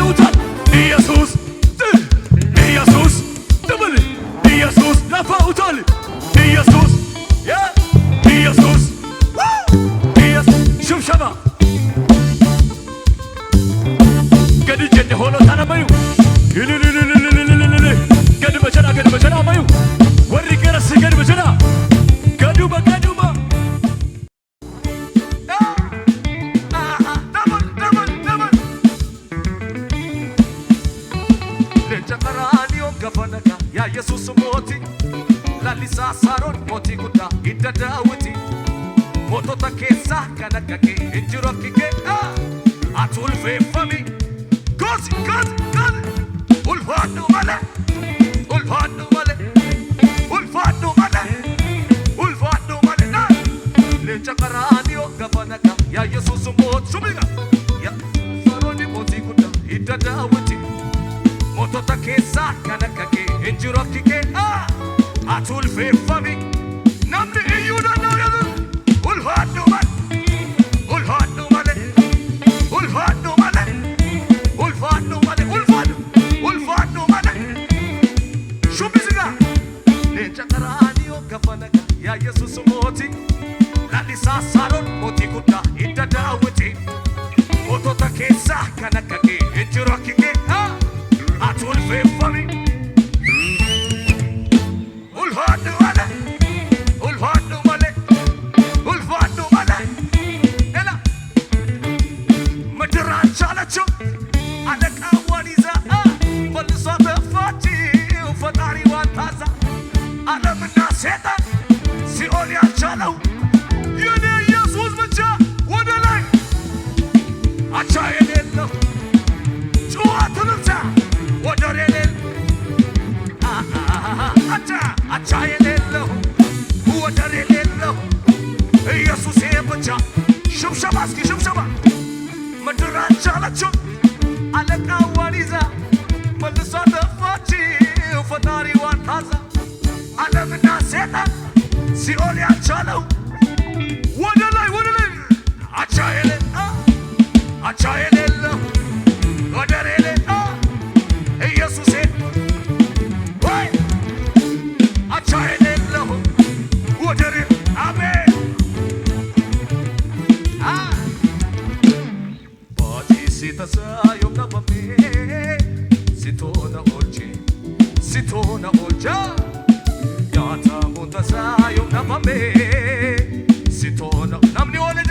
ይውጣል ኢየሱስ ኢየሱስ ደብል ኢየሱስ ለፋውታል ኢየሱስ ኢየሱስ ሽብሸባ ገድጄ ሆኖ ታነባዩ ገድ በቸና ማዩ ወሪ ገረስ ገድ በቸና ገዱ በገዱማ ለጨቀራኒዮ ገፈነካ ያ ኢየሱስ ሞቲ ላሊሳ ሳሮን ሞቲ ጉዳ ይደዳውቲ ሞቶ ተኬሳ ከነከኬ እንጅሮኪኬ አቱል ፌፈሚ ጎዚ ulfadu male le chakaradio gabanaka ya yesus mot subiga ya faroni moti kuda idadawati moto takesa kanakake enjirokike atul fefami namni iyuda na ulfadu male ya yesus moti lalisa saron moti kuda idadawati moto takesa kanakake enjirokike atul fefami ulfadu male ela madran chalacho alaka waliza መልሶ ተፋቲ ፈጣሪ ዋታዛ ዓለምና ሰይጣን ሲኦል ያልቻለው የኔ ኢየሱስ ብቻ ወደ ላይ አቻ የሌለው ጩኸትንታ ወደር የሌለው አቻ የሌለው ወደር የሌለው ኢየሱስ ብቻ ሽብሸባ እስኪ ሽብሸባ ምድር አልቻለችው አለቃዋን ይዛ መልሷ ተፋች ፈጣሪዋን ታዛ ዓለምና ሰይጣን ሲኦል ያልቻለው ወደ ላይ አቻ የሌለው ወደር የሌለው ኢየሱስ ወይ አቻ የሌለው ወደር አሜን ባቲ ሲተሳዮ ነባሜ sitona olja yata montasayo nabame sitona namni ole